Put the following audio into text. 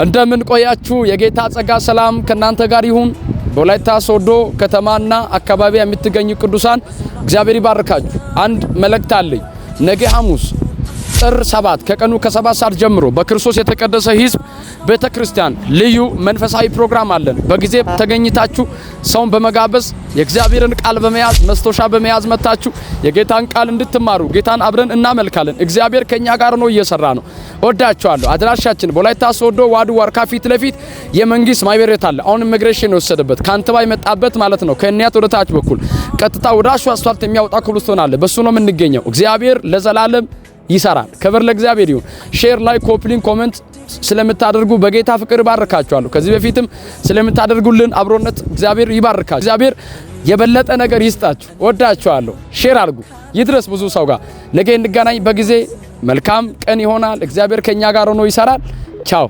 እንደምን ቆያችሁ? የጌታ ጸጋ ሰላም ከናንተ ጋር ይሁን። በወላይታ ሶዶ ከተማና አካባቢ የምትገኙ ቅዱሳን እግዚአብሔር ይባርካችሁ። አንድ መልእክት አለኝ። ነገ ሐሙስ ጥር 7 ከቀኑ ከ7 ሰዓት ጀምሮ በክርስቶስ የተቀደሰ ሕዝብ ቤተክርስቲያን ልዩ መንፈሳዊ ፕሮግራም አለን። በጊዜ ተገኝታችሁ ሰውን በመጋበዝ የእግዚአብሔርን ቃል በመያዝ መስቶሻ በመያዝ መታችሁ የጌታን ቃል እንድትማሩ ጌታን አብረን እናመልካለን። እግዚአብሔር ከኛ ጋር ነው እየሰራ ነው። ወዳችኋለሁ። አድራሻችን በወላይታ ሶዶ ዋዱ ዋርካ ፊት ለፊት የመንግስት ማይበር ቤት አለ። አሁን ኢሚግሬሽን የወሰደበት ካንተባ የመጣበት ማለት ነው። ከእኛት ወደ ታች በኩል ቀጥታ ወደ አስፋልት የሚያወጣ ኮብልስቶን አለ። በሱ ነው የምንገኘው። እግዚአብሔር ለዘላለም ይሰራል። ክብር ለእግዚአብሔር ይሁን። ሼር ላይ ኮፕሊንግ ኮሜንት ስለምታደርጉ በጌታ ፍቅር ይባርካችኋለሁ። ከዚህ በፊትም ስለምታደርጉልን አብሮነት እግዚአብሔር ይባርካችሁ። እግዚአብሔር የበለጠ ነገር ይስጣችሁ። ወዳችኋለሁ። ሼር አድርጉ ይድረስ ብዙ ሰው ጋር። ነገ እንገናኝ በጊዜ። መልካም ቀን ይሆናል። እግዚአብሔር ከኛ ጋር ሆኖ ይሰራል። ቻው